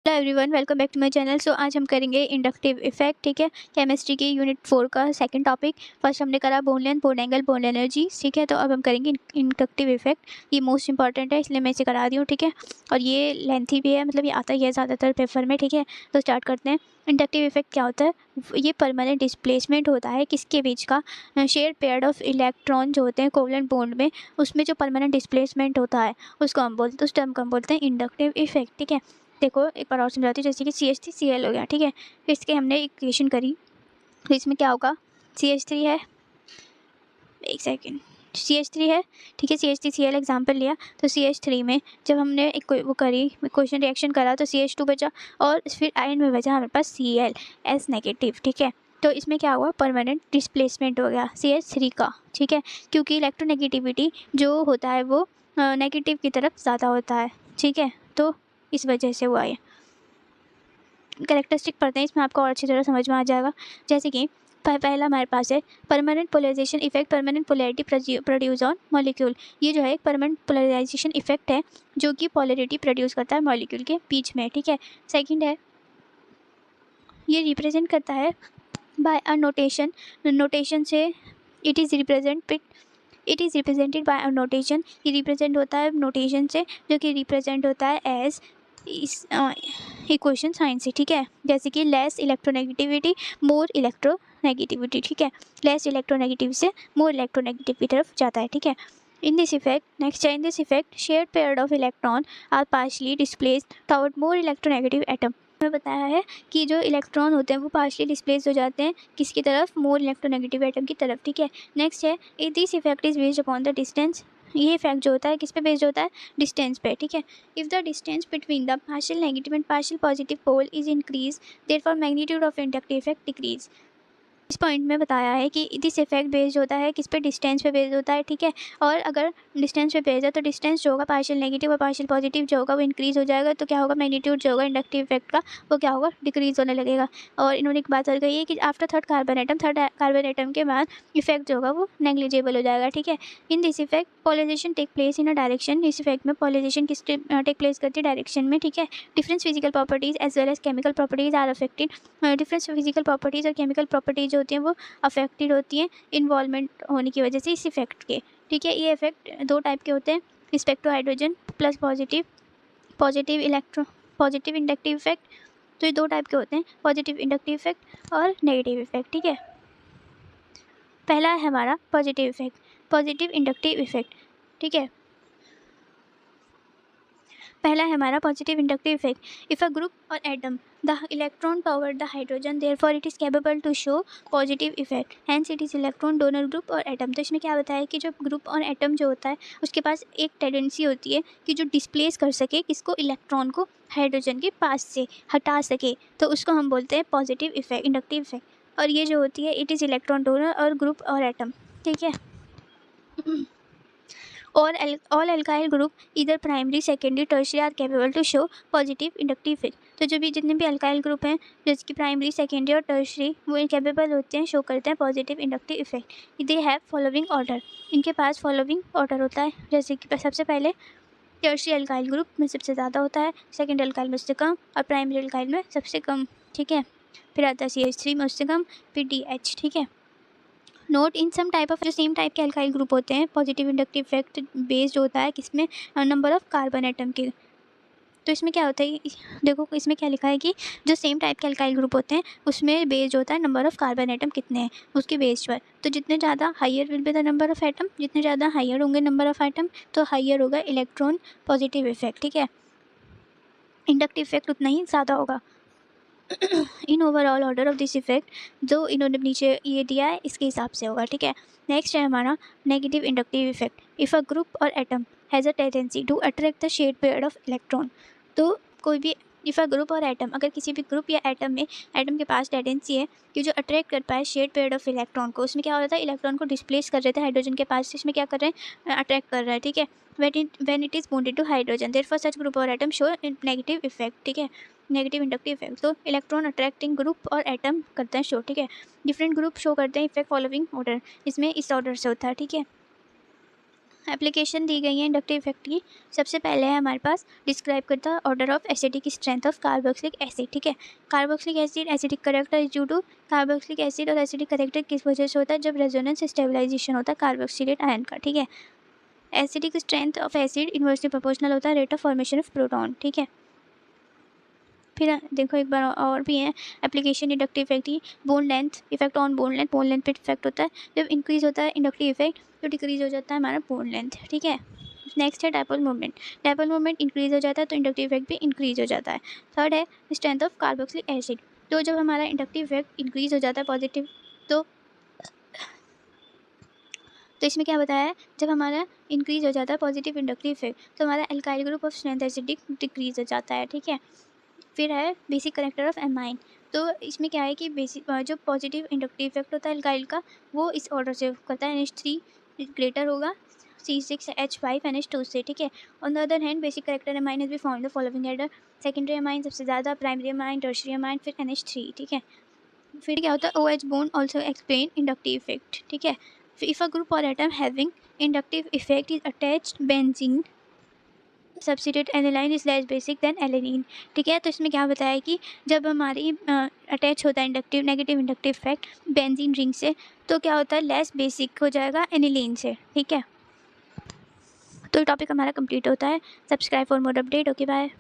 Hello everyone, welcome back to my channel. So आज हम करेंगे इंडक्टिव इफेक्ट। ठीक है, केमिस्ट्री की यूनिट 4 का सेकंड टॉपिक। फर्स्ट हमने करा bond length, bone angle, bone energy. ठीक है, तो अब हम करेंगे इंडक्टिव इफेक्ट। ये मोस्ट इंपॉर्टेंट है, इसलिए मैं इसे करा दी हूँ। ठीक है, और ये लेंथी भी है, मतलब ये आता ही है ज़्यादातर पेपर में। ठीक है, तो स्टार्ट करते हैं। इंडक्टिव इफेक्ट क्या होता है? ये परमानेंट डिस्प्लेसमेंट होता है किसके बीच का? शेयर्ड पेयर ऑफ इलेक्ट्रॉन जो होते हैं कोवलेंट बॉन्ड में, उसमें जो परमानेंट डिस्प्लेसमेंट होता है उसको हम बोलते हैं, उस टर्म को हम बोलते हैं इंडक्टिव इफेक्ट। ठीक है, देखो एक बार और समझाती हूँ। जैसे कि CH3Cl हो गया। ठीक है, इसके हमने इक्वेशन करी, तो इसमें क्या होगा? CH3 है, एक सेकेंड, CH3 है। ठीक है, CH3Cl एग्जाम्पल लिया, तो CH3 में जब हमने एक वो करी इक्वेशन रिएक्शन करा तो CH2 बचा, और फिर आयन में बचा हमारे पास Cl नेगेटिव। ठीक है, तो इसमें क्या हुआ? परमानेंट डिस्प्लेसमेंट हो गया CH3 का। ठीक है, क्योंकि इलेक्ट्रोनेगेटिविटी जो होता है वो नेगेटिव की तरफ ज़्यादा होता है। ठीक है, तो इस वजह से हुआ ये। कैरेक्टरिस्टिक पढ़ते हैं, इसमें आपको और अच्छी तरह समझ में आ जाएगा। जैसे कि पहला हमारे पास है permanent polarization effect, permanent polarity produce on molecule. ये जो है एक परमानेंट पोलराइजेशन इफेक्ट है जो कि पोलैरिटी प्रोड्यूस करता है मॉलिक्यूल के बीच में। ठीक है, सेकंड है, ये रिप्रेजेंट करता है बाय अ नोटेशन। नोटेशन से it is represented by a notation. ये रिप्रेजेंट होता है नोटेशन से, जो कि रिप्रेजेंट होता है एज इस इक्वेशन साइन से। ठीक है, जैसे कि लेस इलेक्ट्रोनेगेटिविटी मोर इलेक्ट्रोनेगेटिविटी। ठीक है, लेस इलेक्ट्रोनेगेटिव से मोर इलेक्ट्रोनेगेटिव की तरफ जाता है। ठीक है, इन दिस इफेक्ट नेक्स्ट है, in this effect shared pair of electron are partially displaced toward more electronegative atom. में बताया है कि जो इलेक्ट्रॉन होते हैं वो पार्शली डिस्प्लेस हो जाते हैं किसकी तरफ? मोर इलेक्ट्रोनेगेटिव एटम की तरफ। ठीक है, नेक्स्ट है, this effect is based upon the distance. ये इफेक्ट जो होता है किस पे बेस्ड होता है? डिस्टेंस पे। ठीक है, if the distance between the partial negative and partial positive pole is increase, therefore magnitude of inductive effect decrease. इस पॉइंट में बताया है कि दिस इफेक्ट बेस्ड होता है किस पे? डिस्टेंस पे बेस्ड होता है। ठीक है, और अगर डिस्टेंस पे बेस्ड है तो डिस्टेंस जो होगा पार्शियल नेगेटिव और पार्शियल पॉजिटिव जो होगा वो इंक्रीज हो जाएगा, तो क्या होगा? मैग्नीट्यूड जो होगा इंडक्टिव इफेक्ट का वो क्या होगा? डिक्रीज होने लगेगा। और इन्होंने एक बात और कही है कि आफ्टर थर्ड कार्बन एटम के बाद इफेक्ट जो होगा वो नेग्लिजिबल हो जाएगा। ठीक है, in this effect polarization take place in a direction. इस इफेक्ट में पोलराइजेशन किस टेक प्लेस करती है? डायरेक्शन में। ठीक है, difference physical properties as well as chemical properties are affected. Difference physical properties और केमिकल प्रॉपर्टीज जो होती हैं वो अफेक्टेड होती हैं इन्वॉल्वमेंट होने की वजह से इस इफेक्ट के। ठीक है, ये इफेक्ट दो टाइप के होते हैं, respect to hydrogen plus positive positive inductive effect. तो ये दो टाइप के होते हैं, पॉजिटिव इंडक्टिव इफेक्ट और नेगेटिव इफेक्ट। ठीक है, पहला है हमारा positive effect, positive inductive effect. ठीक है, पहला है हमारा positive inductive effect. If a group और atom the electron toward the hydrogen therefore it is capable to show positive effect, hence it is electron donor group और atom. तो इसमें क्या बताया कि जो ग्रुप और एटम जो होता है उसके पास एक टेंडेंसी होती है कि जो डिस्प्लेस कर सके किसको? इलेक्ट्रॉन को हाइड्रोजन के पास से हटा सके, तो उसको हम बोलते हैं पॉजिटिव इफेक्ट, इंडक्टिव इफेक्ट। और ये जो होती है इट इज़ इलेक्ट्रॉन डोनर और ग्रुप और एटम। ठीक है, और ऑल एल्काइल ग्रुप इधर primary secondary tertiary are capable to show positive inductive effect. तो जो भी जितने भी अल्काइल ग्रुप हैं जैसे कि प्राइमरी सेकेंडरी और टर्शियरी वो कैपेबल होते हैं, शो करते हैं positive inductive effect. They have following order, इनके पास फॉलोइंग ऑर्डर होता है, जैसे कि सबसे पहले टर्शियरी अल्काइल ग्रुप में सबसे ज़्यादा होता है, सेकेंडरी अल्काइल में उससे कम और प्राइमरी अल्काइल में सबसे कम। ठीक है, फिर आता है CH3 में उससे कम, फिर DH। ठीक है, note in some type of जो सेम टाइप के अल्काइल ग्रुप होते हैं पॉजिटिव इंडक्टिव इफेक्ट बेस्ड होता है किसमें? नंबर ऑफ कार्बन एटम के। तो इसमें क्या होता है, देखो इसमें क्या लिखा है कि जो सेम टाइप के अल्काइल ग्रुप होते हैं उसमें बेस्ड होता है नंबर ऑफ कार्बन एटम कितने हैं उसके बेस पर। तो जितने ज़्यादा higher will be the number of atom, जितने ज़्यादा हाइयर होंगे नंबर ऑफ एटम तो हाइयर होगा इलेक्ट्रॉन पॉजिटिव इफेक्ट। ठीक है, इंडक्टिव इफेक्ट उतना ही ज़्यादा होगा। In overall order of this effect जो इन्होंने नीचे ये दिया है इसके हिसाब से होगा। ठीक है, नेक्स्ट है हमारा negative inductive effect. If a group और atom has a tendency to attract the shared pair of electron. तो कोई भी इफ़ अ ग्रुप और एटम, अगर किसी भी ग्रुप या एटम में एटम के पास टेंडेंसी है कि जो अट्रैक्ट कर पाए शेड पेयर ऑफ इलेक्ट्रॉन को, उसमें क्या हो रहा था? इलेक्ट्रॉन को डिस्प्लेस कर रहे थे हाइड्रोजन के पास, इसमें क्या कर रहे हैं? अट्रैक्ट कर रहा है। ठीक है, when it is bonded to hydrogen, therefore such group or atom show negative effect। ठीक है, नेगेटिव इंडक्टिव इफेक्ट। तो इलेक्ट्रॉन अट्रैक्टिंग ग्रुप और एटम करते हैं शो। ठीक है, डिफरेंट ग्रुप शो करते हैं इफेक्ट फॉलोइंग ऑर्डर, इसमें इस ऑर्डर से होता है। ठीक है, एप्लीकेशन दी गई है इंडक्टिव इफेक्ट की। सबसे पहले है हमारे पास डिस्क्राइब करता है order of acidic strength of carboxylic acid. ठीक है, carboxylic acid acidic character is due to carboxylic acid, और एसिडिक करेक्टर किस वजह से होता है, जब रेजोनेंस स्टेबलाइजेशन होता है कार्बोक्सिलेट आयन का। ठीक है, acidic strength of acid inversely proportional होता है rate of formation of proton. ठीक है, फिर देखो एक बार और भी है एप्लीकेशन इंडक्टिव इफेक्ट की। Bond length effect on bond length पे इफेक्ट होता है। जब इंक्रीज होता है इंडक्टिव इफेक्ट तो डिक्रीज हो जाता है हमारा बोन लेंथ। ठीक है, नेक्स्ट है डायपोल मूवमेंट इंक्रीज हो जाता है तो इंडक्टिव इफेक्ट भी इंक्रीज हो जाता है। थर्ड है स्ट्रेंथ ऑफ कार्बोक्सिलिक एसिड। तो जब हमारा इंडक्टिव इफेक्ट इंक्रीज हो जाता है पॉजिटिव, तो इसमें क्या बताया है, जब हमारा इंक्रीज हो जाता है पॉजिटिव इंडक्टिव इफेक्ट तो हमारा alkyl group of strength acidic decrease हो जाता है। ठीक है, फिर है बेसिक करेक्टर ऑफ एमाइन। तो इसमें क्या है कि बेसिक जो पॉजिटिव इंडक्टिव इफेक्ट होता है एल्काइल का वो इस ऑर्डर से करता है, NH3 ग्रेटर होगा C6H5 NH2 से। ठीक है, on the other hand basic character amine is be found the following adder, secondary amine सबसे ज़्यादा, प्राइमरी एमाइन, टर्शियरी एमाइन, फिर NH3। ठीक है, फिर क्या होता है OH bond also explain inductive effect। ठीक है, if a group or atom having inductive effect is attached benzene substitute aniline is less basic than alanine। ठीक है, तो इसमें क्या बताया है कि जब हमारी अटैच होता है inductive negative inductive effect benzene ring से तो क्या होता है लेस बेसिक हो जाएगा एनिलीन से। ठीक है, तो टॉपिक हमारा कंप्लीट होता है। Subscribe for more update. Okay bye.